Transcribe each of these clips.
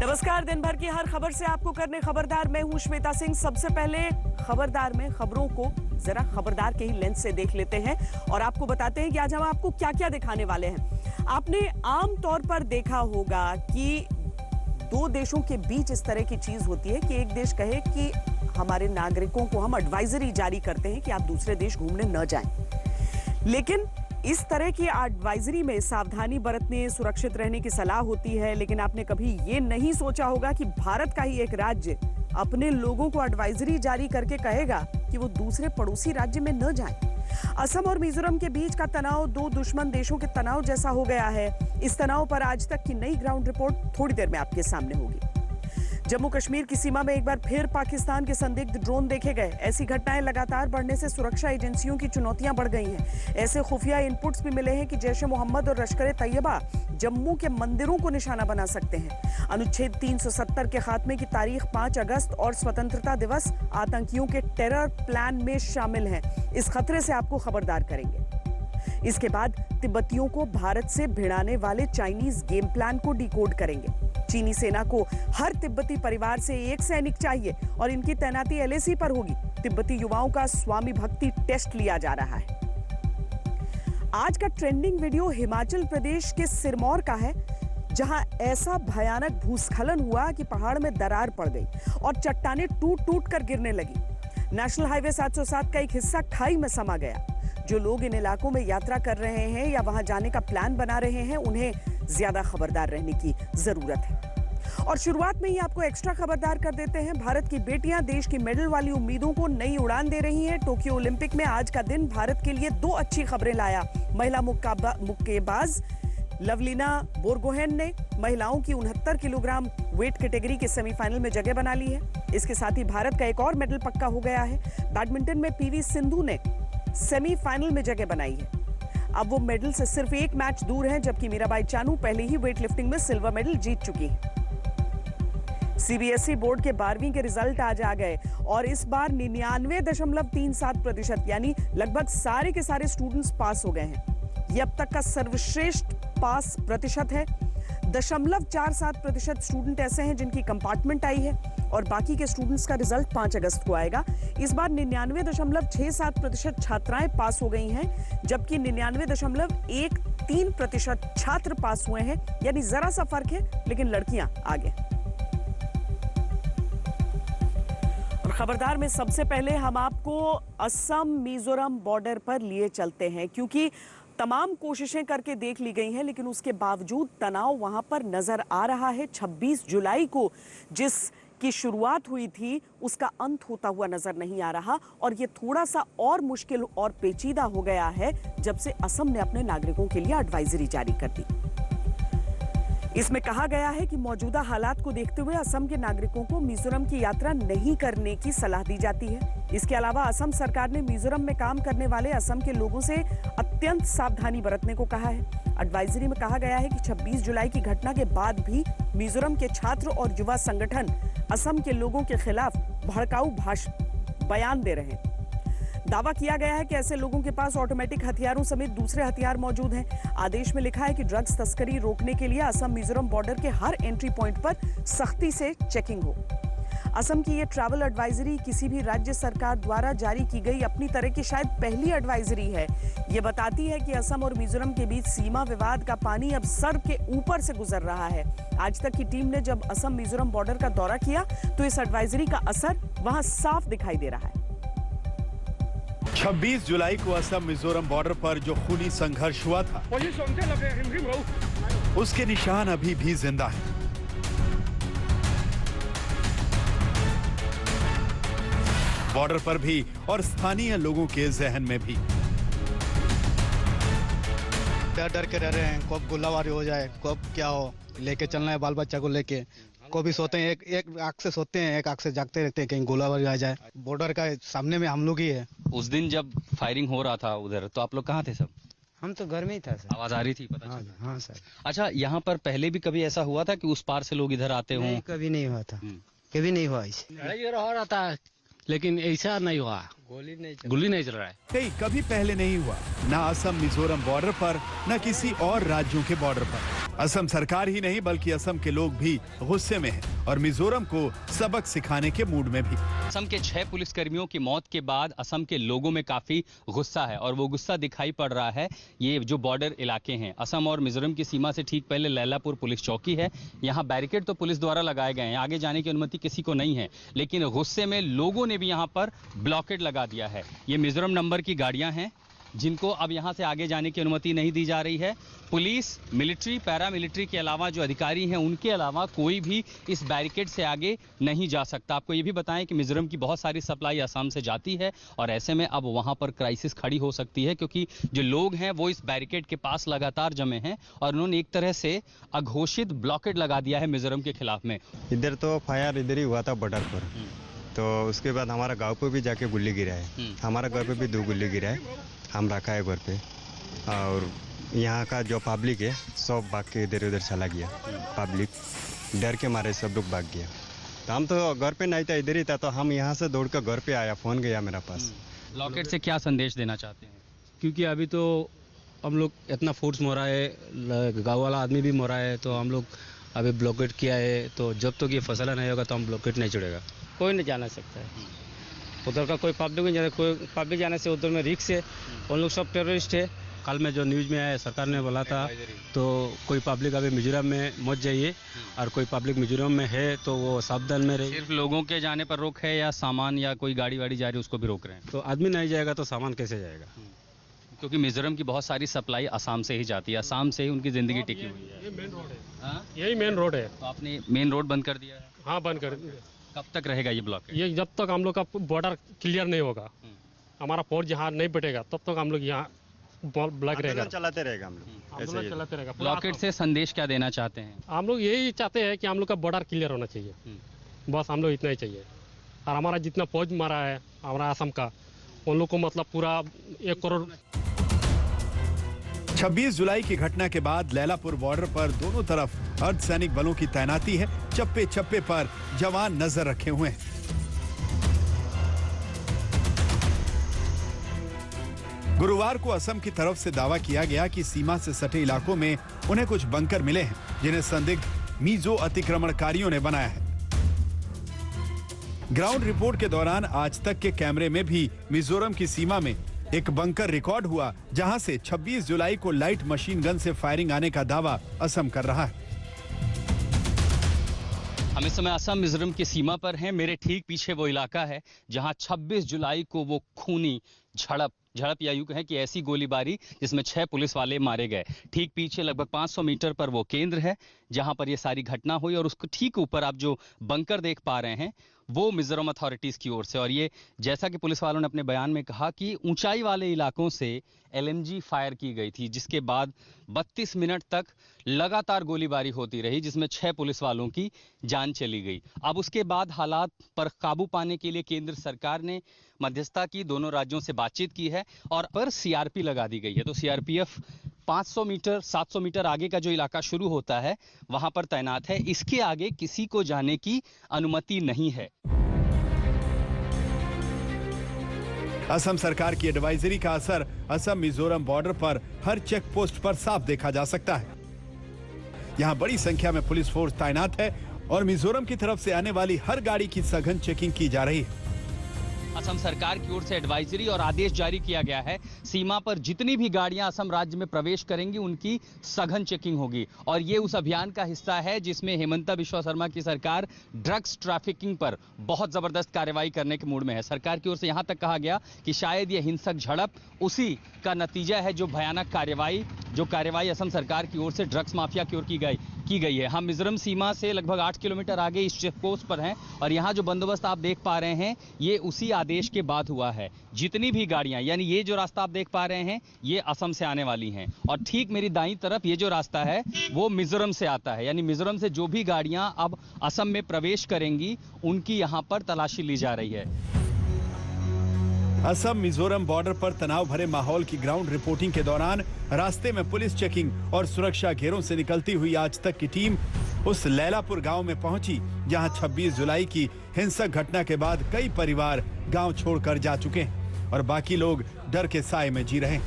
नमस्कार। दिन भर की हर खबर से आपको करने खबरदार, मैं हूं श्वेता सिंह। सबसे पहले खबरदार में खबरों को जरा खबरदार के ही लेंस से देख लेते हैं और आपको बताते हैं कि आज हम आपको क्या क्या दिखाने वाले हैं। आपने आम तौर पर देखा होगा कि दो देशों के बीच इस तरह की चीज होती है कि एक देश कहे कि हमारे नागरिकों को हम एडवाइजरी जारी करते हैं कि आप दूसरे देश घूमने न जाएं, लेकिन इस तरह की एडवाइजरी में सावधानी बरतने, सुरक्षित रहने की सलाह होती है। लेकिन आपने कभी ये नहीं सोचा होगा कि भारत का ही एक राज्य अपने लोगों को एडवाइजरी जारी करके कहेगा कि वो दूसरे पड़ोसी राज्य में न जाएं। असम और मिजोरम के बीच का तनाव दो दुश्मन देशों के तनाव जैसा हो गया है। इस तनाव पर आज तक की नई ग्राउंड रिपोर्ट थोड़ी देर में आपके सामने होगी। जम्मू कश्मीर की सीमा में एक बार फिर पाकिस्तान के संदिग्ध ड्रोन देखे गए। ऐसी घटनाएं लगातार बढ़ने से सुरक्षा एजेंसियों की चुनौतियां बढ़ गई हैं। ऐसे खुफिया इनपुट्स भी मिले हैं कि जैश ए मोहम्मद और लश्कर तैयबा जम्मू के मंदिरों को निशाना बना सकते हैं। अनुच्छेद 370 के खात्मे की तारीख 5 अगस्त और स्वतंत्रता दिवस आतंकियों के टेरर प्लान में शामिल है। इस खतरे से आपको खबरदार करेंगे। इसके बाद तिब्बतियों को भारत से भिड़ाने वाले चाइनीज गेम प्लान को डिकोड करेंगे। चीनी सेना को हर तिब्बती परिवार से एक सैनिक चाहिए और इनकी तैनाती एलएसी पर होगी। तिब्बती युवाओं का स्वामी भक्ति टेस्ट लिया जा रहा है। आज का ट्रेंडिंग वीडियो हिमाचल प्रदेश के सिरमौर का है, जहां ऐसा भयानक भूस्खलन हुआ कि पहाड़ में दरार पड़ गई और चट्टानें टूट टूट कर गिरने लगी। नेशनल हाईवे 707 का एक हिस्सा खाई में समा गया। जो लोग इन इलाकों में यात्रा कर रहे हैं या वहां जाने का प्लान बना रहे हैं, उन्हें ज्यादा खबरदार रहने की जरूरत है। और शुरुआत में ही आपको एक्स्ट्रा खबरदार कर देते हैं। भारत की बेटियां देश की मेडल वाली उम्मीदों को नई उड़ान दे रही हैं। टोक्यो ओलंपिक में आज का दिन भारत के लिए दो अच्छी खबरें लाया। महिला मुक्केबाज लवलीना बोरगोहेन ने महिलाओं की 69 किलोग्राम वेट कैटेगरी के सेमीफाइनल में जगह बना ली है। इसके साथ ही भारत का एक और मेडल पक्का हो गया है। बैडमिंटन में पीवी सिंधु ने सेमीफाइनल में जगह बनाई है। अब वो मेडल से सिर्फ एक मैच दूर है, जबकि मीराबाई चानू पहले ही वेट लिफ्टिंग में सिल्वर मेडल जीत चुकी है। सीबीएसई बोर्ड के 12वीं के रिजल्ट आज आ गए और इस बार 99.37% यानी लगभग सारे के सारे स्टूडेंट्स पास हो गए हैं। ये अब तक का सर्वश्रेष्ठ पास प्रतिशत है। 0.47% स्टूडेंट ऐसे हैं जिनकी कंपार्टमेंट आई है और बाकी के स्टूडेंट्स का रिजल्ट 5 अगस्त को आएगा। इस बार 99.67% छात्राएं पास हो गई हैं, जबकि 99.13% छात्र पास हुए हैं। यानी जरा सा फर्क है, लेकिन लड़कियां आगे। और खबरदार में सबसे पहले हम आपको असम मिजोरम बॉर्डर पर लिए चलते हैं, क्योंकि तमाम कोशिशें करके देख ली गई हैं, लेकिन उसके बावजूद तनाव वहां पर नजर आ रहा है। 26 जुलाई को जिसकी शुरुआत हुई थी, उसका अंत होता हुआ नजर नहीं आ रहा और ये थोड़ा सा और मुश्किल और पेचीदा हो गया है जब से असम ने अपने नागरिकों के लिए एडवाइजरी जारी कर दी। इसमें कहा गया है कि मौजूदा हालात को देखते हुए असम के नागरिकों को मिजोरम की यात्रा नहीं करने की सलाह दी जाती है। इसके अलावा असम सरकार ने मिजोरम में काम करने वाले असम के लोगों से अत्यंत सावधानी बरतने को कहा है। एडवाइजरी में कहा गया है कि 26 जुलाई की घटना के बाद भी मिजोरम के छात्र और युवा संगठन असम के लोगों के खिलाफ भड़काऊ बयान दे रहे हैं। दावा किया गया है कि ऐसे लोगों के पास ऑटोमेटिक हथियारों समेत दूसरे हथियार मौजूद हैं। आदेश में लिखा है कि ड्रग्स तस्करी रोकने के लिए असम मिजोरम बॉर्डर के हर एंट्री पॉइंट पर सख्ती से चेकिंग हो। असम की ये ट्रैवल एडवाइजरी किसी भी राज्य सरकार द्वारा जारी की गई अपनी तरह की शायद पहली एडवाइजरी है। ये बताती है कि असम और मिजोरम के बीच सीमा विवाद का पानी अब सर के ऊपर से गुजर रहा है। आज तक की टीम ने जब असम मिजोरम बॉर्डर का दौरा किया तो इस एडवाइजरी का असर वहां साफ दिखाई दे रहा है। 26 जुलाई को असम मिजोरम बॉर्डर पर जो खूनी संघर्ष हुआ था, उसके निशान अभी भी जिंदा हैं। बॉर्डर पर भी और स्थानीय लोगों के जहन में भी डर डर के रह रहे हैं, कब गोलाबारी हो जाए, कब क्या हो। लेके चलना है बाल बच्चा को लेके। को भी सोते हैं, एक आंख से सोते हैं, एक आंख से जागते रहते हैं, कहीं गोलाबारी आ जाए। बॉर्डर का सामने में हम लोग ही है। उस दिन जब फायरिंग हो रहा था उधर, तो आप लोग कहाँ थे सब? हम तो घर में ही था सर। आवाज आ रही थी, पता हाँ, चला? हाँ सर। अच्छा, यहाँ पर पहले भी कभी ऐसा हुआ था कि उस पार से लोग इधर आते हों? कभी नहीं हुआ था, कभी नहीं हुआ ऐसे। लड़ाई हो रहा था, लेकिन ऐसा नहीं हुआ। गोली नहीं चल रहा है। नहीं, कभी पहले नहीं हुआ, ना असम मिजोरम बॉर्डर पर, न किसी और राज्यों के बॉर्डर पर। असम सरकार ही नहीं बल्कि असम के लोग भी गुस्से में हैं और मिजोरम को सबक सिखाने के मूड में भी। असम के 6 पुलिसकर्मियों की मौत के बाद असम के लोगों में काफी गुस्सा है और वो गुस्सा दिखाई पड़ रहा है। ये जो बॉर्डर इलाके हैं, असम और मिजोरम की सीमा से ठीक पहले लैलापुर पुलिस चौकी है। यहाँ बैरिकेड तो पुलिस द्वारा लगाए गए हैं, आगे जाने की अनुमति किसी को नहीं है, लेकिन गुस्से में लोगों ने भी यहाँ पर ब्लॉकेड लगा दिया है। ये मिजोरम नंबर की गाड़ियां हैं जिनको अब यहां से आगे जाने की अनुमति नहीं दी जा रही है। पुलिस, मिलिट्री, पैरामिलिट्री के अलावा जो अधिकारी हैं उनके अलावा कोई भी इस बैरिकेड से आगे नहीं जा सकता। आपको ये भी बताएं कि मिजोरम की बहुत सारी सप्लाई असम से जाती है और ऐसे में अब वहां पर क्राइसिस खड़ी हो सकती है क्योंकि जो लोग हैं वो इस बैरिकेड के पास लगातार जमे हैं और उन्होंने एक तरह से अघोषित ब्लॉकेड लगा दिया है मिजोरम के खिलाफ में। इधर तो फायर इधर ही हुआ था बॉर्डर पर, तो उसके बाद हमारा गांव पे भी जाके गुल्ली गिरा है, हमारा घर पे भी 2 गुल्ली गिरा है, हम रखा है घर पे। और यहाँ का जो पब्लिक है सब भाग के इधर उधर चला गया, पब्लिक डर के मारे सब लोग भाग गया। तो हम तो घर पे नहीं था, इधर ही था, तो हम यहाँ से दौड़ कर घर पे आया, फोन गया मेरा पास। ब्लॉकेड से क्या संदेश देना चाहते हैं? क्योंकि अभी तो हम लोग इतना फोर्स मोरा है, गाँव वाला आदमी भी मोरा है, तो हम लोग अभी ब्लॉकेट किया है। तो जब तक ये फैसला नहीं होगा तो हम ब्लॉकेट नहीं छोड़ेगा। कोई नहीं जाना सकता है उधर का, कोई पब्लिक नहीं जाना, कोई पब्लिक जाने से उधर में रिस्क है। उन लोग सब टेररिस्ट है। कल में जो न्यूज़ में आया, सरकार ने बोला था तो कोई पब्लिक अभी मिजोरम में मत जाइए और कोई पब्लिक मिजोरम में है तो वो सावधान में रहिए। सिर्फ लोगों के जाने पर रोक है या सामान या कोई गाड़ी वाड़ी जा रही है उसको भी रोक रहे हैं? तो आदमी नहीं जाएगा तो सामान कैसे जाएगा? क्योंकि मिजोरम की बहुत सारी सप्लाई असम से ही जाती है, असम से ही उनकी जिंदगी टिकी हुई है। ये मेन रोड है, हाँ? यही मेन रोड है। तो आपने मेन रोड बंद कर दिया है? हाँ, बंद कर। कब तक रहेगा ये ब्लॉक? ये जब तक हम लोग का बॉर्डर क्लियर नहीं होगा, हमारा फौज यहाँ नहीं बैठेगा, तब तक हम लोग यहाँ ब्लॉक रहेगा, चलाते रहेगा हम लोग, ऐसे ही चलाते रहेगा। ब्लॉकेट से संदेश क्या देना चाहते हैं? हम लोग यही चाहते हैं कि हम लोग का बॉर्डर क्लियर होना चाहिए, बस हम लोग इतना ही चाहिए। और हमारा जितना फौज मारा है हमारा असम का, उन लोग को मतलब पूरा 1 करोड़। 26 जुलाई की घटना के बाद लैलापुर बॉर्डर पर दोनों तरफ अर्धसैनिक बलों की तैनाती है। चप्पे चप्पे पर जवान नजर रखे हुए हैं। गुरुवार को असम की तरफ से दावा किया गया कि सीमा से सटे इलाकों में उन्हें कुछ बंकर मिले हैं जिन्हें संदिग्ध मीजो अतिक्रमणकारियों ने बनाया है। ग्राउंड रिपोर्ट के दौरान आज तक के कैमरे में भी मिजोरम की सीमा में एक बंकर रिकॉर्ड हुआ जहां से 26 जुलाई को लाइट मशीन गन से फायरिंग आने का दावा असम कर रहा है। हम इस समय असम मिजोरम की सीमा पर हैं। मेरे ठीक पीछे वो इलाका है जहां 26 जुलाई को वो खूनी झड़प या यूं कहें कि ऐसी गोलीबारी जिसमें 6 पुलिस वाले मारे गए। ठीक पीछे लगभग 500 मीटर पर वो केंद्र है जहां पर ये सारी घटना हुई और उसको ठीक ऊपर आप जो बंकर देख पा रहे हैं वो मिजोरम अथॉरिटीज की ओर से। और ये जैसा कि पुलिस वालों ने अपने बयान में कहा कि ऊंचाई वाले इलाकों से LMG फायर की गई थी, जिसके बाद 32 मिनट तक लगातार गोलीबारी होती रही जिसमें 6 पुलिस वालों की जान चली गई। अब उसके बाद हालात पर काबू पाने के लिए केंद्र सरकार ने मध्यस्थता की, दोनों राज्यों से बातचीत की है और पर CRP लगा दी गई है। तो CRPF 500 मीटर 700 मीटर आगे का जो इलाका शुरू होता है वहां पर तैनात है। इसके आगे किसी को जाने की अनुमति नहीं है। असम सरकार की एडवाइजरी का असर असम मिजोरम बॉर्डर पर हर चेक पोस्ट पर साफ देखा जा सकता है। यहां बड़ी संख्या में पुलिस फोर्स तैनात है और मिजोरम की तरफ से आने वाली हर गाड़ी की सघन चेकिंग की जा रही है। असम सरकार की ओर से एडवाइजरी और आदेश जारी किया गया है, सीमा पर जितनी भी गाड़ियां असम राज्य में प्रवेश करेंगी उनकी सघन चेकिंग होगी। और ये उस अभियान का हिस्सा है जिसमें हेमंता बिश्वा शर्मा की सरकार ड्रग्स ट्रैफिकिंग पर बहुत जबरदस्त कार्रवाई करने के मूड में है। सरकार की ओर से यहां तक कहा गया कि शायद ये हिंसक झड़प उसी का नतीजा है जो भयानक कार्रवाई असम सरकार की ओर से ड्रग्स माफिया की ओर की गई है। हम मिजोरम सीमा से लगभग 8 किलोमीटर आगे इस चेक पोस्ट पर हैं और यहाँ जो बंदोबस्त आप देख पा रहे हैं ये उसी आदेश के बाद हुआ है। जितनी भी गाड़ियां, यानी ये जो रास्ता आप देख पा रहे हैं ये असम से आने वाली हैं और ठीक मेरी दाईं तरफ ये जो रास्ता है वो मिजोरम से आता है। यानी मिजोरम से जो भी गाड़ियां अब असम में प्रवेश करेंगी उनकी यहाँ पर तलाशी ली जा रही है। असम मिजोरम बॉर्डर पर तनाव भरे माहौल की ग्राउंड रिपोर्टिंग के दौरान रास्ते में पुलिस चेकिंग और सुरक्षा घेरों से निकलती हुई आज तक की टीम उस लैलापुर गांव में पहुंची जहां 26 जुलाई की हिंसक घटना के बाद कई परिवार गांव छोड़कर जा चुके हैं। और बाकी लोग डर के साए में जी रहे हैं।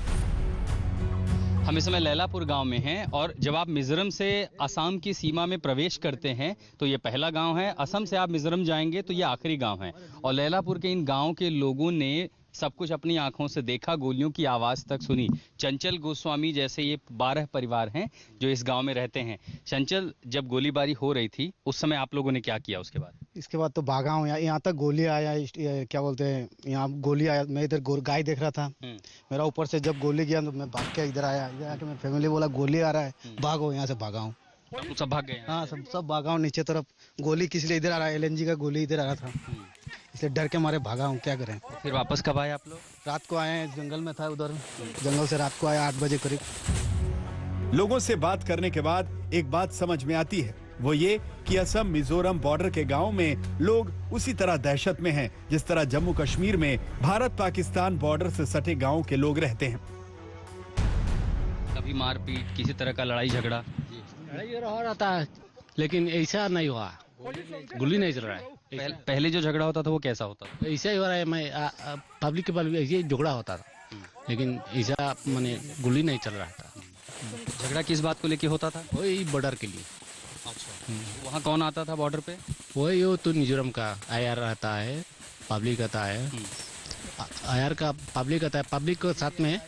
हम इस समय लैलापुर गांव में हैं और जब आप मिजोरम से असम की सीमा में प्रवेश करते हैं तो ये पहला गांव है। असम से आप मिजोरम जाएंगे तो ये आखिरी गांव है। और लैलापुर के इन गांव के लोगों ने सब कुछ अपनी आंखों से देखा, गोलियों की आवाज तक सुनी। चंचल गोस्वामी जैसे ये 12 परिवार हैं जो इस गांव में रहते हैं। चंचल, जब गोलीबारी हो रही थी उस समय आप लोगों ने क्या किया? उसके बाद इसके बाद तो भागा हूँ। यहाँ तक गोली आया, क्या बोलते हैं, यहाँ गोली आया। मैं इधर गाय देख रहा था, मेरा ऊपर से जब गोली गया तो मैं भाग के इधर आया। इधर आके मैं फैमिली बोला गोली आ रहा है, भागो। यहाँ से भागा हूँ। सब भाग गए? हाँ, सब भागा हूँ नीचे तरफ। गोली किस लिए इधर आ रहा है, LNG का गोली इधर आ रहा था, इसलिए डर के मारे भागा हूँ। क्या करें? फिर वापस कब आए आप लोग? रात को आए, जंगल में था, उधर जंगल से रात को आया 8 बजे करीब। लोगों से बात करने के बाद एक बात समझ में आती है, वो ये कि असम मिजोरम बॉर्डर के गांव में लोग उसी तरह दहशत में हैं जिस तरह जम्मू कश्मीर में भारत पाकिस्तान बॉर्डर से सटे गांवों के लोग रहते हैं। कभी मारपीट, किसी तरह का लड़ाई झगड़ा? लड़ाई हो रहा है लेकिन ऐसा नहीं हुआ, गोली नहीं चल रहा है। पहले जो झगड़ा होता था वो कैसा होता था? ऐसा ही हो रहा है। मैं पब्लिक के पास ऐसे ही झगड़ा होता था, लेकिन ऐसा मैंने गोली नहीं चल रहा था। झगड़ा किस बात को लेके होता था? वही बॉर्डर के लिए। अच्छा, वहाँ कौन आता था बॉर्डर पे? वही वो तो मिजोरम का IR रहता है, पब्लिक आता है। IR का पब्लिक आता है, पब्लिक के साथ में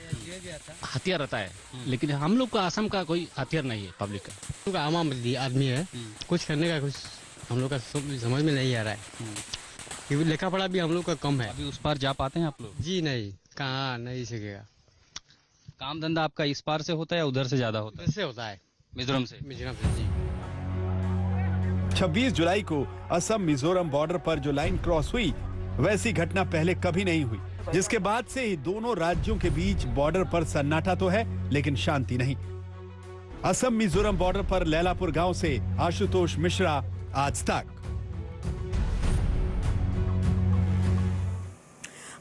हथियार रहता है, लेकिन हम लोग का असम का कोई हथियार नहीं है पब्लिक का। हम लोग आम आदमी है, कुछ करने का कुछ हम लोग का समझ में नहीं आ रहा है, क्योंकि लेखा पढ़ा भी हम लोग का कम है। अभी उस पार जा पाते हैं आप लोग? जी नहीं, कहाँ नहीं सकेगा। काम धंधा आपका इस पार से होता है या उधर से ज्यादा होता है? कैसे होता है? मिजोरम से। मिजोरम से जी। 26 जुलाई को असम मिजोरम बॉर्डर पर जो लाइन क्रॉस हुई, वैसी घटना पहले कभी नहीं हुई, जिसके बाद से ही दोनों राज्यों के बीच बॉर्डर पर सन्नाटा तो है लेकिन शांति नहीं। असम मिजोरम बॉर्डर पर लैलापुर गांव से आशुतोष मिश्रा, आज तक।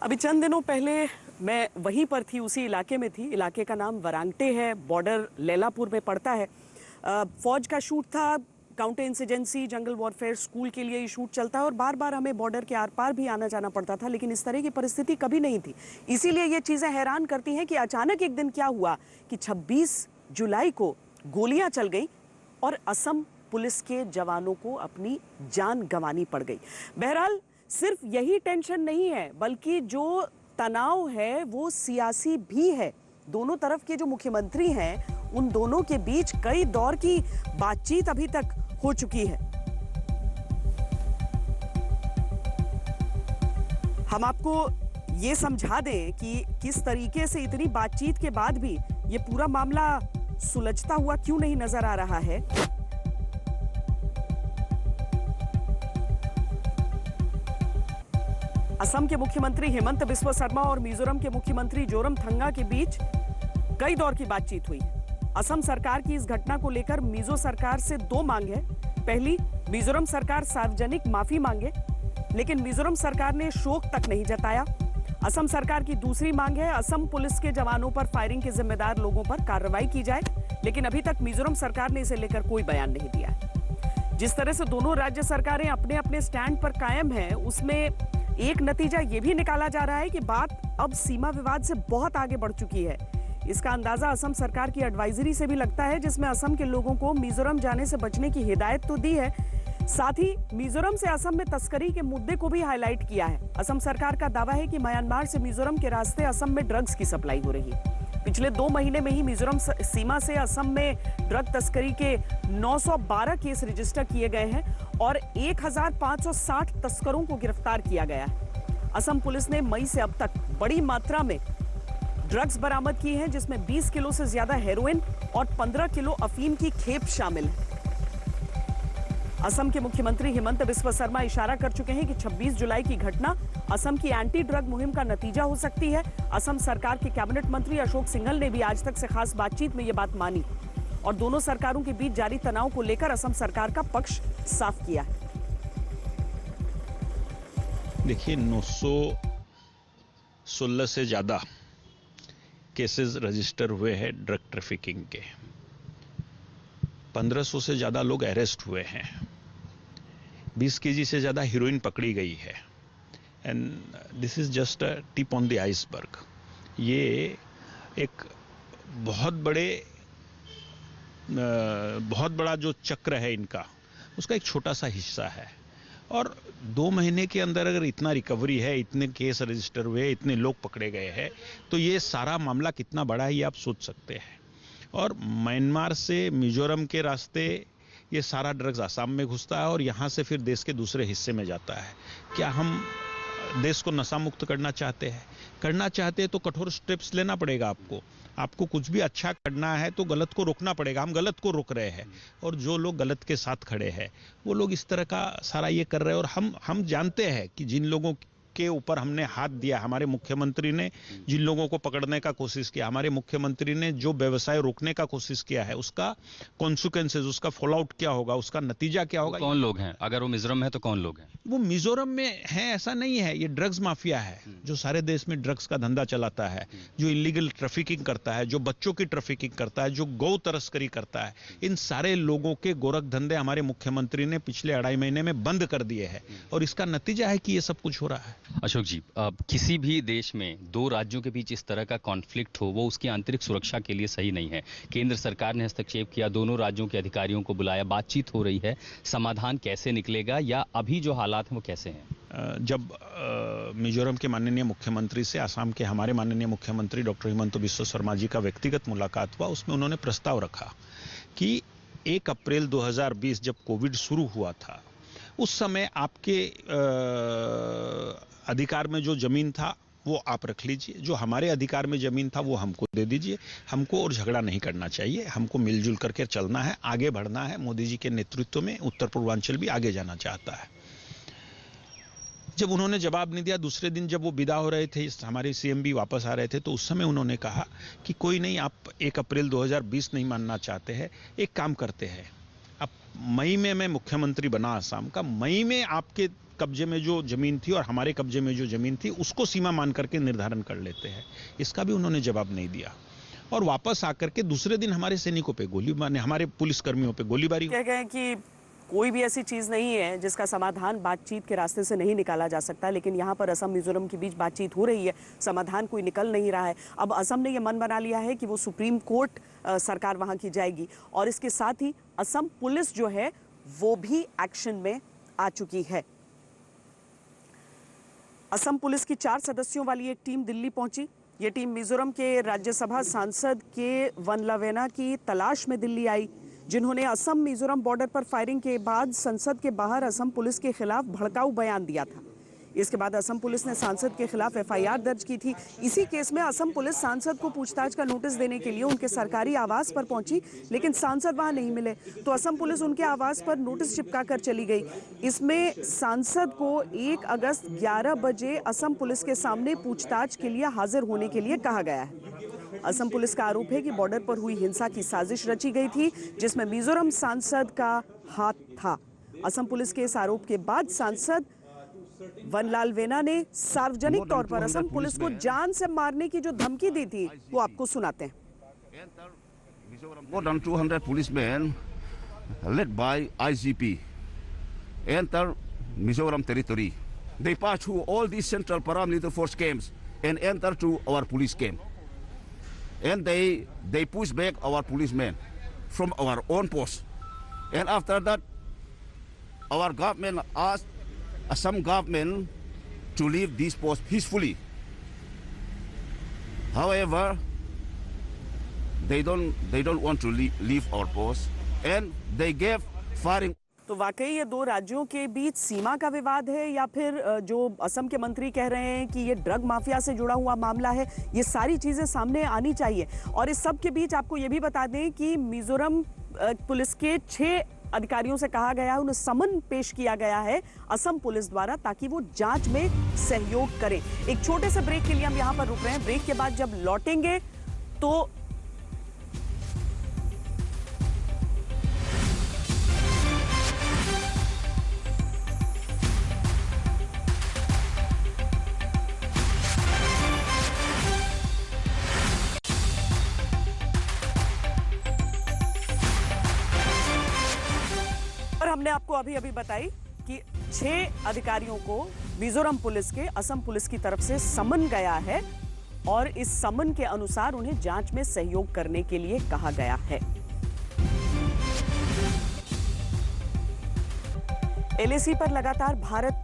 अभी चंद दिनों पहले मैं वहीं पर थी, उसी इलाके में थी। इलाके का नाम वरांगटे है, बॉर्डर लैलापुर में पड़ता है। फौज का शूट था, काउंटर इंसर्जेंसी, जंगल वॉरफेयर स्कूल के लिए ये शूट चलता है और बार बार हमें बॉर्डर के आर पार भी आना जाना पड़ता था, लेकिन इस तरह की परिस्थिति कभी नहीं थी। इसीलिए ये चीज़ें हैरान करती हैं कि अचानक एक दिन क्या हुआ कि 26 जुलाई को गोलियां चल गई और असम पुलिस के जवानों को अपनी जान गंवानी पड़ गई। बहरहाल सिर्फ यही टेंशन नहीं है, बल्कि जो तनाव है वो सियासी भी है। दोनों तरफ के जो मुख्यमंत्री हैं, उन दोनों के बीच कई दौर की बातचीत अभी तक हो चुकी है। हम आपको ये समझा दें कि किस तरीके से इतनी बातचीत के बाद भी ये पूरा मामला सुलझता हुआ क्यों नहीं नजर आ रहा है। असम के मुख्यमंत्री हेमंत बिस्वा शर्मा और मिजोरम के मुख्यमंत्री जोरमथंगा के बीच कई दौर की बातचीत हुई। असम सरकार की इस घटना को लेकर मिजो सरकार से 2 मांग है। पहली, मिजोरम सरकार सार्वजनिक माफी मांगे, लेकिन मिजोरम सरकार ने शोक तक नहीं जताया। असम सरकार की दूसरी मांग है असम पुलिस के जवानों पर फायरिंग के जिम्मेदार लोगों पर कार्रवाई की जाए, लेकिन अभी तक मिजोरम सरकार ने इसे लेकर कोई बयान नहीं दिया है। जिस तरह से दोनों राज्य सरकारें अपने अपने स्टैंड पर कायम हैं, उसमें एक नतीजा ये भी निकाला जा रहा है कि बात अब सीमा विवाद से बहुत आगे बढ़ चुकी है। इसका अंदाजा असम सरकार की एडवाइजरी से भी लगता है, जिसमें असम के लोगों को मिजोरम जाने से बचने की हिदायत तो दी है, साथ ही मिजोरम से असम में तस्करी के मुद्दे को भी हाईलाइट किया है। असम सरकार का दावा है कि म्यांमार से मिजोरम के रास्ते असम में ड्रग्स की सप्लाई हो रही है। पिछले 2 महीने में ही मिजोरम सीमा से असम में ड्रग तस्करी के 912 केस रजिस्टर किए गए हैं और 1560 तस्करों को गिरफ्तार किया गया है। असम पुलिस ने मई से अब तक बड़ी मात्रा में ड्रग्स बरामद की हैं, जिसमें 20 किलो से ज्यादा हेरोइन और 15 किलो अफीम की खेप शामिल है। असम के मुख्यमंत्री हेमंत बिस्वा शर्मा इशारा कर चुके हैं कि 26 जुलाई की घटना असम की एंटी ड्रग मुहिम का नतीजा हो सकती है। असम सरकार के कैबिनेट मंत्री अशोक सिंघल ने भी आज तक से खास बातचीत में यह बात मानी और दोनों सरकारों के बीच जारी तनाव को लेकर असम सरकार का पक्ष साफ किया है। देखिए, 916 से ज्यादा केसेस रजिस्टर हुए हैं ड्रग ट्रैफिकिंग के। 1500 से ज्यादा लोग अरेस्ट हुए हैं। 20 केजी से ज्यादा हीरोइन पकड़ी गई है। And this is just a tip on the iceberg. ये एक बहुत बड़ा जो चक्र है इनका, उसका एक छोटा सा हिस्सा है। और 2 महीने के अंदर अगर इतना रिकवरी है, इतने केस रजिस्टर हुए, इतने लोग पकड़े गए हैं, तो ये सारा मामला कितना बड़ा है ये आप सोच सकते हैं। और म्यांमार से मिजोरम के रास्ते ये सारा ड्रग्स आसाम में घुसता है और यहाँ से फिर देश के दूसरे हिस्से में जाता है। क्या हम देश को नशा मुक्त करना चाहते हैं? करना चाहते हैं तो कठोर स्टेप्स लेना पड़ेगा आपको कुछ भी अच्छा करना है तो गलत को रोकना पड़ेगा। हम गलत को रोक रहे हैं और जो लोग गलत के साथ खड़े हैं वो लोग इस तरह का सारा ये कर रहे हैं। और हम जानते हैं कि जिन लोगों के ऊपर हमने हाथ दिया, हमारे मुख्यमंत्री ने जिन लोगों को पकड़ने का कोशिश किया, हमारे मुख्यमंत्री ने जो व्यवसाय रोकने का कोशिश किया है, उसका कॉन्सिक्वेंसेस, उसका फॉल आउट क्या होगा, उसका नतीजा क्या होगा। कौन लोग हैं? अगर वो मिजोरम है तो कौन लोग हैं? वो मिजोरम में है ऐसा नहीं है, ये ड्रग्स माफिया है जो सारे देश में ड्रग्स का धंधा चलाता है, जो इलीगल ट्रैफिकिंग करता है, जो बच्चों की ट्रैफिकिंग करता है, जो गौ तस्करी करता है। इन सारे लोगों के गोरख धंधे हमारे मुख्यमंत्री ने पिछले 2.5 महीने में बंद कर दिए हैं और इसका नतीजा है कि ये सब कुछ हो रहा है। अशोक जी, किसी भी देश में 2 राज्यों के बीच इस तरह का कॉन्फ्लिक्ट हो, वो उसकी आंतरिक सुरक्षा के लिए सही नहीं है। केंद्र सरकार ने हस्तक्षेप किया, दोनों राज्यों के अधिकारियों को बुलाया, बातचीत हो रही है, समाधान कैसे निकलेगा या अभी जो हालात हैं वो कैसे हैं? जब मिजोरम के माननीय मुख्यमंत्री से आसाम के हमारे माननीय मुख्यमंत्री डॉक्टर हिमंता बिस्वा शर्मा जी का व्यक्तिगत मुलाकात हुआ, उसमें उन्होंने प्रस्ताव रखा कि 1 अप्रैल 2020 जब कोविड शुरू हुआ था, उस समय आपके अधिकार में जो जमीन था वो आप रख लीजिए, जो हमारे अधिकार में जमीन था वो हमको दे दीजिए। हमको और झगड़ा नहीं करना चाहिए, हमको मिलजुल करके चलना है, आगे बढ़ना है। मोदी जी के नेतृत्व में उत्तर पूर्वांचल भी आगे जाना चाहता है। जब उन्होंने जवाब नहीं दिया, दूसरे दिन जब वो विदा हो रहे थे, हमारे सीएम भी वापस आ रहे थे, तो उस समय उन्होंने कहा कि कोई नहीं, आप 1 अप्रैल 2020 नहीं मानना चाहते हैं, एक काम करते हैं, अब मई में मैं मुख्यमंत्री बना आसाम का, मई में आपके कब्जे में जो जमीन थी और हमारे कब्जे में जो जमीन थी उसको सीमा मान करके निर्धारण कर लेते हैं। इसका भी उन्होंने जवाब नहीं दिया और वापस आकर के दूसरे दिन हमारे सैनिकों पे गोली मारने, हमारे पुलिसकर्मियों पे गोलीबारी। कह गए कि कोई भी ऐसी चीज नहीं है जिसका समाधान बातचीत के रास्ते से नहीं निकाला जा सकता, लेकिन यहाँ पर असम मिजोरम के बीच बातचीत हो रही है, समाधान कोई निकल नहीं रहा है। अब असम ने यह मन बना लिया है कि वो सुप्रीम कोर्ट सरकार वहां की जाएगी और इसके साथ ही असम पुलिस जो है वो भी एक्शन में आ चुकी है। असम पुलिस की 4 सदस्यों वाली एक टीम दिल्ली पहुंची। ये टीम मिजोरम के राज्यसभा सांसद के वनलवेना की तलाश में दिल्ली आई, जिन्होंने असम मिजोरम बॉर्डर पर फायरिंग के बाद संसद के बाहर असम पुलिस के खिलाफ भड़काऊ बयान दिया था। इसके बाद असम पुलिस ने सांसद के खिलाफ एफआईआर दर्ज की थी। इसी केस में असम पुलिस सांसद को पूछताछ का नोटिस देने के लिए उनके सरकारी आवास पर पहुंची, लेकिन सांसद वहां नहीं मिले, तो असम पुलिस उनके आवास पर नोटिस चिपका कर चली गई। इसमें सांसद को 1 अगस्त 11 बजे असम पुलिस के सामने पूछताछ के लिए हाजिर होने के लिए कहा गया है। असम पुलिस का आरोप है कि बॉर्डर पर हुई हिंसा की साजिश रची गई थी, जिसमें मिजोरम सांसद का हाथ था। असम पुलिस के इस आरोप के बाद सांसद वनलालवेना ने सार्वजनिक तौर पर असम पुलिस को जान से मारने की जो धमकी दी थी वो आपको सुनाते हैं। More than 200 policemen led by IGP enter Mizoram territory. They pass through all these central paramilitary force camps and enter to our police camp. And they push back our policemen from our own post. And after that, our government asked Assam government to leave this post peacefully. However, they don't want to leave our post, and they gave firing. तो वाकई ये 2 राज्यों के बीच सीमा का विवाद है या फिर जो असम के मंत्री कह रहे हैं कि ये ड्रग माफिया से जुड़ा हुआ मामला है, ये सारी चीजें सामने आनी चाहिए। और इस सब के बीच आपको ये भी बता दें कि मिजोरम पुलिस के 6 अधिकारियों से कहा गया, उन्हें समन पेश किया गया है असम पुलिस द्वारा, ताकि वो जांच में सहयोग करें। एक छोटे से ब्रेक के लिए हम यहाँ पर रुक रहे हैं। ब्रेक के बाद जब लौटेंगे तो हमने आपको अभी बताई कि 6 अधिकारियों को मिजोरम पुलिस के असम पुलिस की तरफ से समन गया है और इस समन के अनुसार उन्हें जांच में सहयोग करने के लिए कहा गया है। एलएसी पर लगातार भारत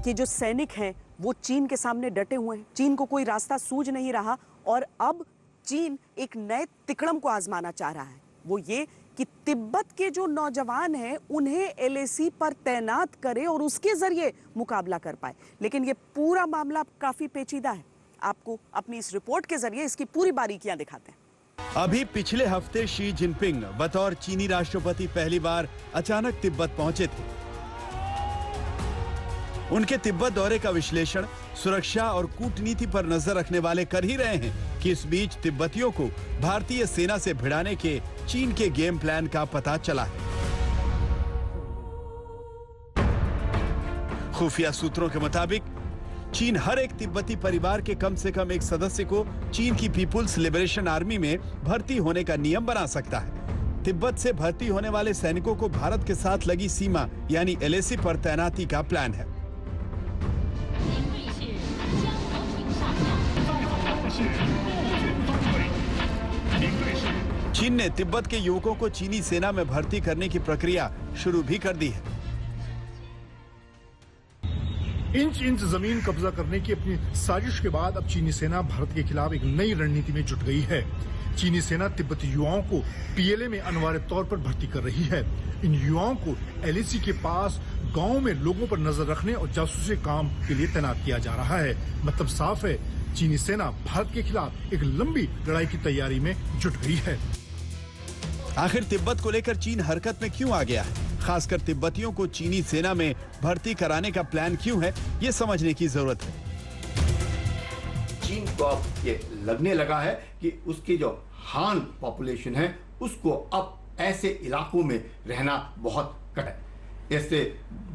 के जो सैनिक हैं वो चीन के सामने डटे हुए हैं। चीन को कोई रास्ता सूझ नहीं रहा और अब चीन एक नए तिकड़म को आजमाना चाह रहा है। वो ये कि तिब्बत के जो नौजवान हैं उन्हें एलएसी पर तैनात करे और उसके जरिए मुकाबला कर पाए। लेकिन ये पूरा मामला काफी पेचीदा है। आपको अपनी इस रिपोर्ट के जरिए इसकी पूरी बारीकियां दिखाते हैं। अभी पिछले हफ्ते शी जिनपिंग बतौर चीनी राष्ट्रपति पहली बार अचानक तिब्बत पहुंचे थे। उनके तिब्बत दौरे का विश्लेषण सुरक्षा और कूटनीति पर नजर रखने वाले कर ही रहे हैं कि इस बीच तिब्बतियों को भारतीय सेना से भिड़ाने के चीन के गेम प्लान का पता चला है। खुफिया सूत्रों के मुताबिक चीन हर एक तिब्बती परिवार के कम से कम एक सदस्य को चीन की पीपुल्स लिबरेशन आर्मी में भर्ती होने का नियम बना सकता है। तिब्बत से भर्ती होने वाले सैनिकों को भारत के साथ लगी सीमा यानी एलएसी पर तैनाती का प्लान है। चीन ने तिब्बत के युवकों को चीनी सेना में भर्ती करने की प्रक्रिया शुरू भी कर दी है। इंच इंच जमीन कब्जा करने की अपनी साजिश के बाद अब चीनी सेना भारत के खिलाफ एक नई रणनीति में जुट गई है। चीनी सेना तिब्बती युवाओं को पीएलए में अनिवार्य तौर पर भर्ती कर रही है। इन युवाओं को एलएसी के पास गांव में लोगों पर नजर रखने और जासूसी काम के लिए तैनात किया जा रहा है। मतलब साफ है, चीनी सेना भारत के खिलाफ एक लंबी लड़ाई की तैयारी में जुट गई है। आखिर तिब्बत को लेकर चीन हरकत में क्यों आ गया है? खासकर तिब्बतियों को चीनी सेना में भर्ती कराने का प्लान क्यों है, ये समझने की जरूरत है। चीन को अब ये लगने लगा है कि उसकी जो हान पॉपुलेशन है उसको अब ऐसे इलाकों में रहना बहुत कठिन है। ऐसे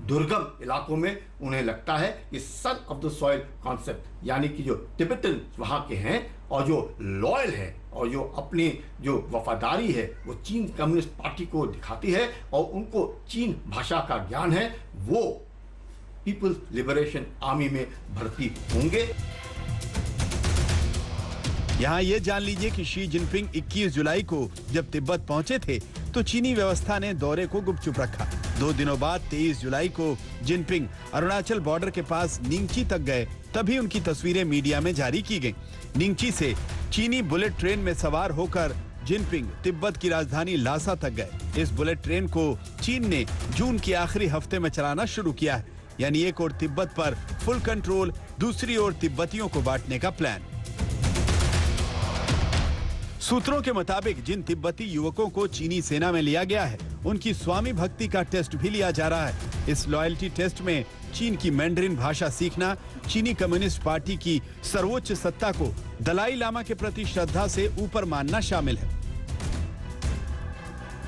दुर्गम इलाकों में उन्हें लगता है कि son of the soil concept यानी कि जो तिब्बतन वहां के हैं और जो लॉयल है और जो अपनी जो वफादारी है वो चीन कम्युनिस्ट पार्टी को दिखाती है और उनको चीन भाषा का ज्ञान है, वो पीपल्स लिबरेशन आर्मी में भर्ती होंगे। यहाँ ये जान लीजिए कि शी जिनपिंग 21 जुलाई को जब तिब्बत पहुंचे थे तो चीनी व्यवस्था ने दौरे को गुपचुप रखा। 2 दिनों बाद 23 जुलाई को जिनपिंग अरुणाचल बॉर्डर के पास निंगची तक गए, तभी उनकी तस्वीरें मीडिया में जारी की गईं। निंगची से चीनी बुलेट ट्रेन में सवार होकर जिनपिंग तिब्बत की राजधानी लासा तक गए। इस बुलेट ट्रेन को चीन ने जून के आखिरी हफ्ते में चलाना शुरू किया है, यानी एक ओर तिब्बत पर फुल कंट्रोल, दूसरी ओर तिब्बतियों को बांटने का प्लान। सूत्रों के मुताबिक जिन तिब्बती युवकों को चीनी सेना में लिया गया है उनकी स्वामी भक्ति का टेस्ट भी लिया जा रहा है। इस लॉयल्टी टेस्ट में चीन की मैंडरिन भाषा सीखना, चीनी कम्युनिस्ट पार्टी की सर्वोच्च सत्ता को दलाई लामा के प्रति श्रद्धा से ऊपर मानना शामिल है।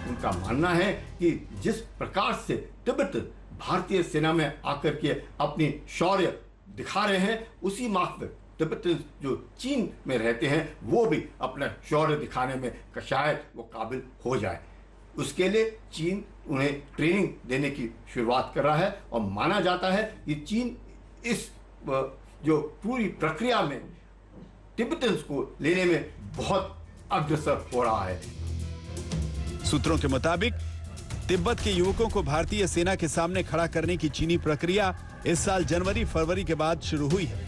उनका मानना है कि जिस प्रकार से तिब्बत भारतीय सेना में आकर के अपनी शौर्य दिखा रहे हैं, उसी मार्ग पर तिब्बतन जो चीन में रहते हैं वो भी अपना शौर्य दिखाने में शायद वो काबिल हो जाए। उसके लिए चीन उन्हें ट्रेनिंग देने की शुरुआत कर रहा है और माना जाता है कि चीन इस जो पूरी प्रक्रिया में तिब्बतन्स को लेने में बहुत अग्रसर हो रहा है। सूत्रों के मुताबिक तिब्बत के युवकों को भारतीय सेना के सामने खड़ा करने की चीनी प्रक्रिया इस साल जनवरी-फरवरी के बाद शुरू हुई है।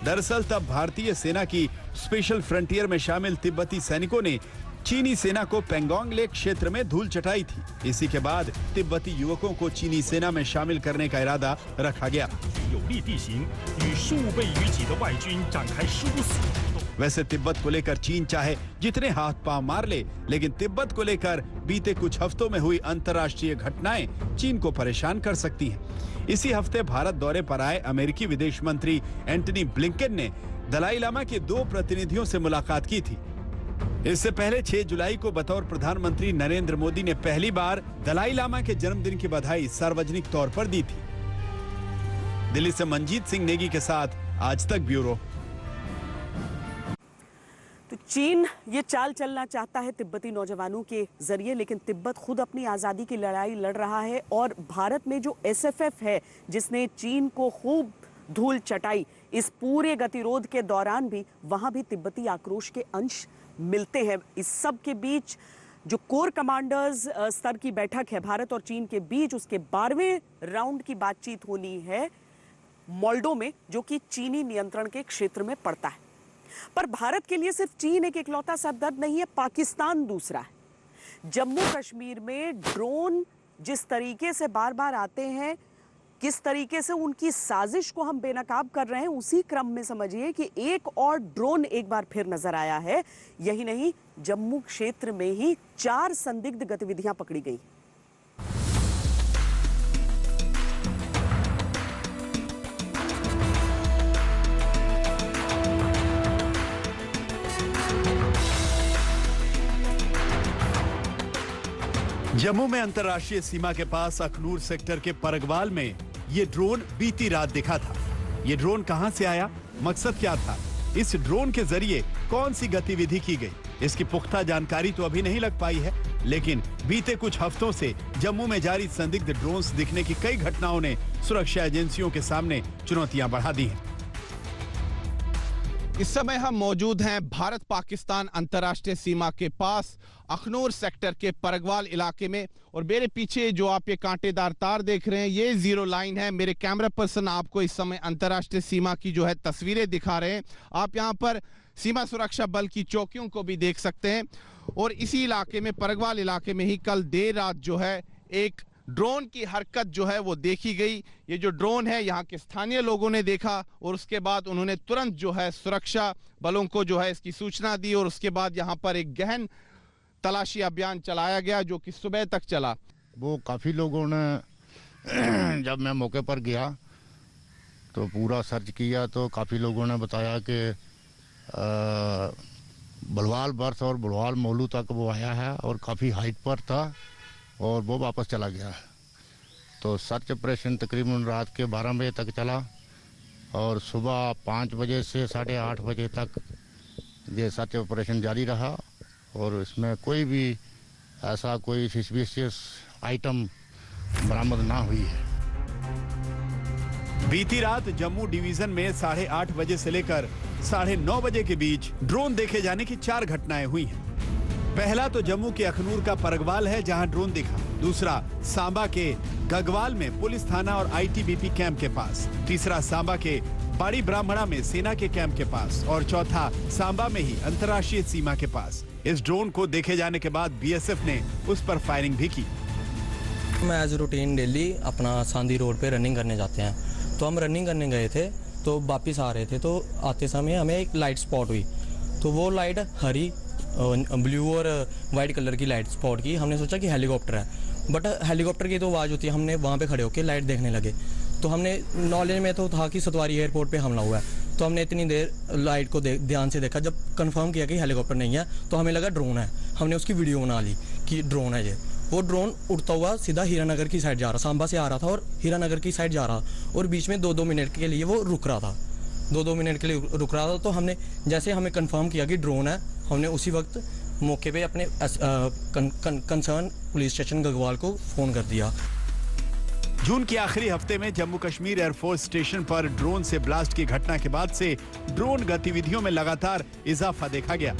दरअसल तब भारतीय सेना की स्पेशल फ्रंटियर में शामिल तिब्बती सैनिकों ने चीनी सेना को पेंगोंग लेक क्षेत्र में धूल चटाई थी। इसी के बाद तिब्बती युवकों को चीनी सेना में शामिल करने का इरादा रखा गया। वैसे तिब्बत को लेकर चीन चाहे जितने हाथ पांव मार ले, लेकिन तिब्बत को लेकर बीते कुछ हफ्तों में हुई अंतर्राष्ट्रीय घटनाएं चीन को परेशान कर सकती हैं। इसी हफ्ते भारत दौरे पर आए अमेरिकी विदेश मंत्री एंटनी ब्लिंकन ने दलाई लामा के 2 प्रतिनिधियों से मुलाकात की थी। इससे पहले 6 जुलाई को बतौर प्रधानमंत्री नरेंद्र मोदी ने पहली बार दलाई लामा के जन्मदिन की बधाई सार्वजनिक तौर पर दी थी। दिल्ली से मंजीत सिंह नेगी के साथ आज तक ब्यूरो। तो चीन ये चाल चलना चाहता है तिब्बती नौजवानों के जरिए, लेकिन तिब्बत खुद अपनी आज़ादी की लड़ाई लड़ रहा है। और भारत में जो SFF है, जिसने चीन को खूब धूल चटाई, इस पूरे गतिरोध के दौरान भी वहां भी तिब्बती आक्रोश के अंश मिलते हैं। इस सब के बीच जो कोर कमांडर्स स्तर की बैठक है भारत और चीन के बीच, उसके 12वें राउंड की बातचीत होनी है मोल्डो में, जो कि चीनी नियंत्रण के क्षेत्र में पड़ता है। पर भारत के लिए सिर्फ चीन एक इकलौता सरदर्द नहीं है, पाकिस्तान दूसरा है। जम्मू कश्मीर में ड्रोन जिस तरीके से बार बार आते हैं, किस तरीके से उनकी साजिश को हम बेनकाब कर रहे हैं, उसी क्रम में समझिए कि एक और ड्रोन एक बार फिर नजर आया है। यही नहीं, जम्मू क्षेत्र में ही 4 संदिग्ध गतिविधियां पकड़ी गई। जम्मू में अंतर्राष्ट्रीय सीमा के पास अखनूर सेक्टर के परगवाल में ये ड्रोन बीती रात दिखा था। ये ड्रोन कहां से आया, मकसद क्या था, इस ड्रोन के जरिए कौन सी गतिविधि की गई, इसकी पुख्ता जानकारी तो अभी नहीं लग पाई है। लेकिन बीते कुछ हफ्तों से जम्मू में जारी संदिग्ध ड्रोन्स दिखने की कई घटनाओं ने सुरक्षा एजेंसियों के सामने चुनौतियां बढ़ा दी हैं। इस समय हम मौजूद हैं भारत पाकिस्तान अंतर्राष्ट्रीय सीमा के पास अखनूर सेक्टर के परगवाल इलाके में, और मेरे पीछे जो आप ये कांटेदार तार देख रहे हैं, ये 0 लाइन है। मेरे कैमरा पर्सन आपको इस समय अंतर्राष्ट्रीय सीमा की जो है तस्वीरें दिखा रहे हैं। आप यहाँ पर सीमा सुरक्षा बल की चौकियों को भी देख सकते हैं। और इसी इलाके में, परगवाल इलाके में ही कल देर रात जो है एक ड्रोन की हरकत जो है वो देखी गई। ये जो ड्रोन है यहाँ के स्थानीय लोगों ने देखा और उसके बाद उन्होंने तुरंत जो है सुरक्षा बलों को जो है इसकी सूचना दी, और उसके बाद यहाँ पर एक गहन तलाशी अभियान चलाया गया जो कि सुबह तक चला। वो काफ़ी लोगों ने जब मैं मौके पर गया तो पूरा सर्च किया तो काफ़ी लोगों ने बताया कि बलवाल बर्थ और बलवाल मोलू तक वो आया है और काफ़ी हाइट पर था और वो वापस चला गया। तो सर्च ऑपरेशन तकरीबन रात के 12 बजे तक चला और सुबह 5 बजे से 8:30 बजे तक ये सर्च ऑपरेशन जारी रहा, और इसमें कोई भी ऐसा कोई सस्पिशियस आइटम बरामद ना हुई है। बीती रात जम्मू डिवीजन में 8:30 बजे से लेकर 9:30 बजे के बीच ड्रोन देखे जाने की 4 घटनाएं हुई हैं। पहला तो जम्मू के अखनूर का परगवाल है जहां ड्रोन दिखा, दूसरा सांबा के गगवाल में पुलिस थाना और ITBP कैंप के पास, तीसरा सांबा के बाड़ी ब्राह्मणा में सेना के कैंप के पास, और चौथा सांबा में ही अंतर्राष्ट्रीय सीमा के पास। इस ड्रोन को देखे जाने के बाद BSF ने उस पर फायरिंग भी की। मैं एज रूटीन डेली अपना सांदी रोड पे रनिंग करने जाते हैं, तो हम रनिंग करने गए थे तो वापिस आ रहे थे, तो आते समय हमें एक लाइट स्पॉट हुई। तो वो लाइट हरी, ब्लू और वाइट कलर की लाइट स्पॉट की। हमने सोचा कि हेलीकॉप्टर है, बट हेलीकॉप्टर की तो आवाज़ होती है। हमने वहाँ पे खड़े होकर लाइट देखने लगे, तो हमने नॉलेज में तो था कि सतवारी एयरपोर्ट पे हमला हुआ है। तो हमने इतनी देर लाइट को ध्यान से देखा, जब कंफर्म किया कि हेलीकॉप्टर नहीं है तो हमें लगा ड्रोन है। हमने उसकी वीडियो बना ली कि ड्रोन है ये। वो ड्रोन उड़ता हुआ सीधा हीरानगर की साइड जा रहा, सांबा से आ रहा था और हीरानगर की साइड जा रहा, और बीच में 2-2 मिनट के लिए वो रुक रहा था, 2-2 मिनट के लिए रुक रहा था। तो हमने जैसे हमें कंफर्म किया कि ड्रोन है, हमने उसी वक्त मौके पे अपने कंसर्न पुलिस स्टेशन गगवाल को फ़ोन कर दिया। जून के आखिरी हफ्ते में जम्मू कश्मीर एयरफोर्स स्टेशन पर ड्रोन से ब्लास्ट की घटना के बाद से ड्रोन गतिविधियों में लगातार इजाफा देखा गया।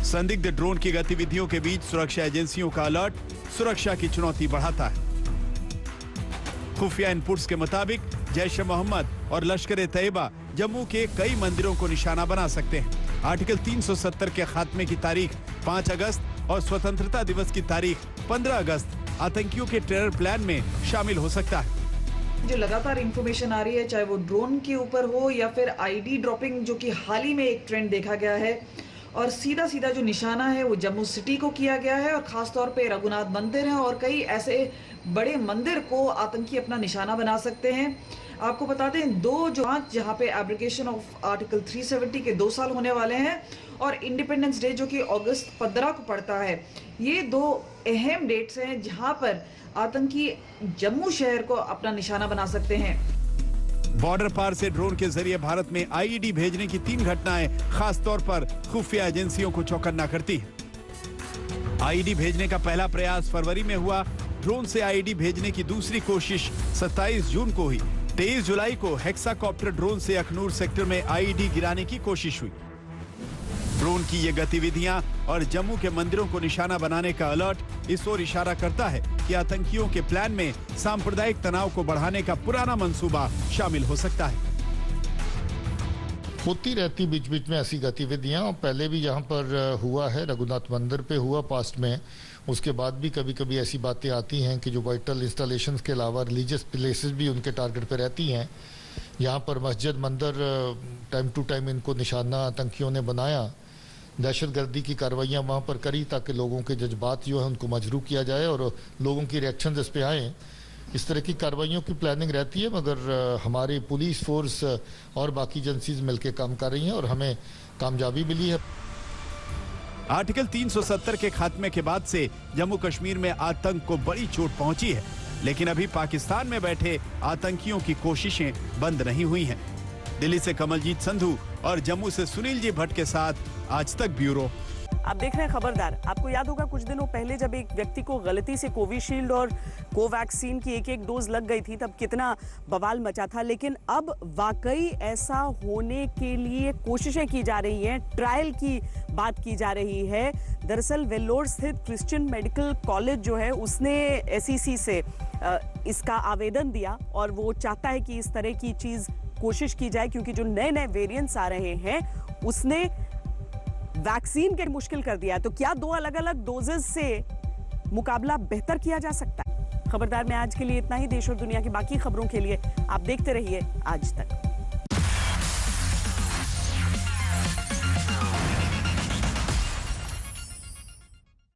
संदिग्ध ड्रोन की गतिविधियों के बीच सुरक्षा एजेंसियों का अलर्ट सुरक्षा की चुनौती बढ़ाता है। खुफिया इनपुट्स के मुताबिक जैश-ए-मोहम्मद और लश्कर-ए-तैयबा जम्मू के कई मंदिरों को निशाना बना सकते हैं। आर्टिकल 370 के खात्मे की तारीख 5 अगस्त और स्वतंत्रता दिवस की तारीख 15 अगस्त आतंकियों के टेरर प्लान में शामिल हो सकता है। जो लगातार इंफॉर्मेशन आ रही है, चाहे वो ड्रोन के ऊपर हो या फिर आईडी ड्रॉपिंग, जो कि हाल ही में एक ट्रेंड देखा गया है, और सीधा जो निशाना है वो जम्मू सिटी को किया गया है, और खास तौर पे रघुनाथ मंदिर है और कई ऐसे बड़े मंदिर को आतंकी अपना निशाना बना सकते हैं। आपको बताते हैं 2 जहां पे एब्लिकेशन ऑफ आर्टिकल 370 के 2 साल होने वाले हैं, और इंडिपेंडेंस डे जो कि अगस्त 15 को पड़ता है। ये 2 अहम डेट्स हैं जहां पर आतंकी जम्मू शहर को अपना निशाना बना सकते हैं। बॉर्डर पार से ड्रोन के जरिए भारत में आईईडी भेजने की 3 घटनाएं खास तौर पर खुफिया एजेंसियों को चौकन्ना करती है। आईईडी भेजने का पहला प्रयास फरवरी में हुआ। ड्रोन से आईईडी भेजने की दूसरी कोशिश 27 जून को हुई। 23 जुलाई को हेक्साकॉप्टर ड्रोन से अखनूर सेक्टर में आईईडी गिराने की कोशिश हुई। ड्रोन की ये गतिविधियां और जम्मू के मंदिरों को निशाना बनाने का अलर्ट इस ओर इशारा करता है कि आतंकियों के प्लान में सांप्रदायिक तनाव को बढ़ाने का पुराना मंसूबा शामिल हो सकता है। होती रहती बीच बीच में ऐसी गतिविधियां, और पहले भी यहाँ पर हुआ है, रघुनाथ मंदिर पे हुआ पास्ट में। उसके बाद भी कभी कभी ऐसी बातें आती हैं कि जो वाइटल इंस्टॉलेशंस के अलावा रिलीजियस प्लेसेस भी उनके टारगेट पे रहती हैं। यहाँ पर मस्जिद मंदिर टाइम टू टाइम इनको निशाना आतंकियों ने बनाया। दहशतगर्दी की कार्रवाइयाँ वहाँ पर करी ताकि लोगों के जज्बात जो है उनको मजरूह किया जाए और लोगों की रिएक्शन इस पे आए। इस तरह की कार्रवाइयों की प्लानिंग रहती है, मगर हमारी पुलिस फोर्स और बाकी एजेंसीज मिलकर काम कर रही हैं और हमें कामयाबी मिली है। आर्टिकल 370 के खात्मे के बाद से जम्मू कश्मीर में आतंक को बड़ी चोट पहुंची है, लेकिन अभी पाकिस्तान में बैठे आतंकियों की कोशिशें बंद नहीं हुई हैं। दिल्ली से कमलजीत संधू और जम्मू से सुनील जी भट्ट के साथ आज तक ब्यूरो। आप देख रहे हैं खबरदार। आपको याद होगा कुछ दिनों पहले जब एक व्यक्ति को गलती से कोविशील्ड और कोवैक्सीन की एक डोज लग गई थी, तब कितना बवाल मचा था। लेकिन अब वाकई ऐसा होने के लिए कोशिशें की जा रही हैं, ट्रायल की बात की जा रही है। दरअसल वेल्लोर स्थित क्रिश्चियन मेडिकल कॉलेज जो है उसने एसईसी से इसका आवेदन दिया और वो चाहता है कि इस तरह की चीज कोशिश की जाए, क्योंकि जो नए नए वेरिएंट्स आ रहे हैं उसने वैक्सीन के मुश्किल कर दिया है। तो क्या 2 अलग अलग डोजेस से मुकाबला बेहतर किया जा सकता है? खबरदार में आज के लिए इतना ही। देश और दुनिया की बाकी खबरों के लिए आप देखते रहिए आज तक।